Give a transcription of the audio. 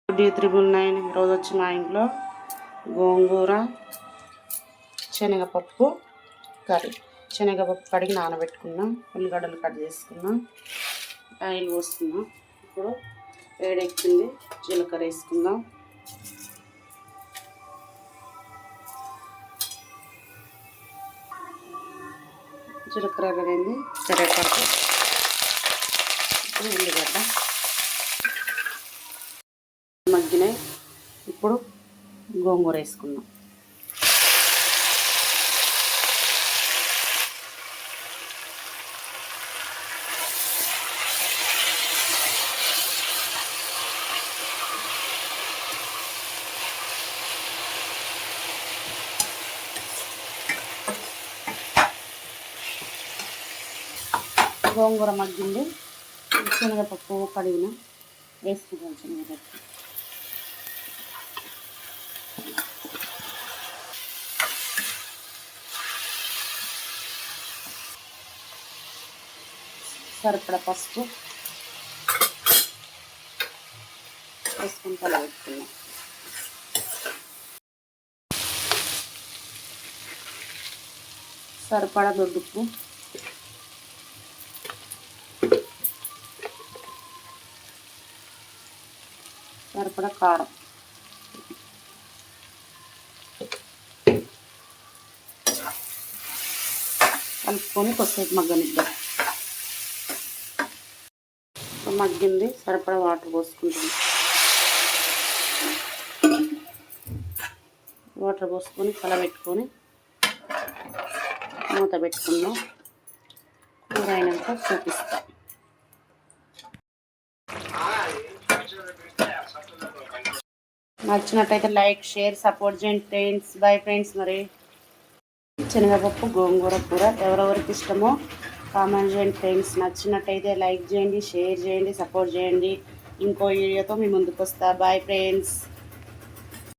D999 ఈరోజు వచ్చి మా ఇంట్లో గోంగూర శనగపప్పు కర్రీ. శనగపప్పు కడిగి నానబెట్టుకున్నాం, ఉల్లిగడ్డలు కట్ చేసుకున్నాం, ఆయిల్ పోసుకున్నాం. ఇప్పుడు వేడెక్కింది, జీలకర్ర వేసుకుందాం. జీలకర్ర వేగింది, కరివేపాకు, ఇప్పుడు ఉల్లిగడ్డ మగ్గినాయి. ఇప్పుడు గోంగూర వేసుకుందాం. గోంగూర మగ్గింది, శనగపప్పు కడిగిన వేసుకుంటాం. శనగపప్పు సరిపడ పసుపు వేసుకుని కలబెట్టుకున్నాం. సరిపడ దొడ్డుప్పు, సరిపడ కారం, కలుపుకొని కొద్దిసేపు మగ్గనిద్దాం. మగ్గింది, సరిపడ వాటర్ పోసుకుంటాం. వాటర్ పోసుకొని కలబెట్టుకొని మూత పెట్టుకుందాం. కూర అయినాక చూపిస్తాం. నచ్చినట్టయితే లైక్, షేర్, సపోర్ట్ చేయండి ఫ్రెండ్స్. Bye friends. మరి శనగపప్పు గోంగూర కూర ఎవరెవరికి ఇష్టమో కామెంట్ చేయండి ఫ్రెండ్స్. నచ్చినట్టయితే లైక్ చేయండి, షేర్ చేయండి, సపోర్ట్ చేయండి. ఇంకో వీడియోతో మీ ముందుకు వస్తా. Bye friends.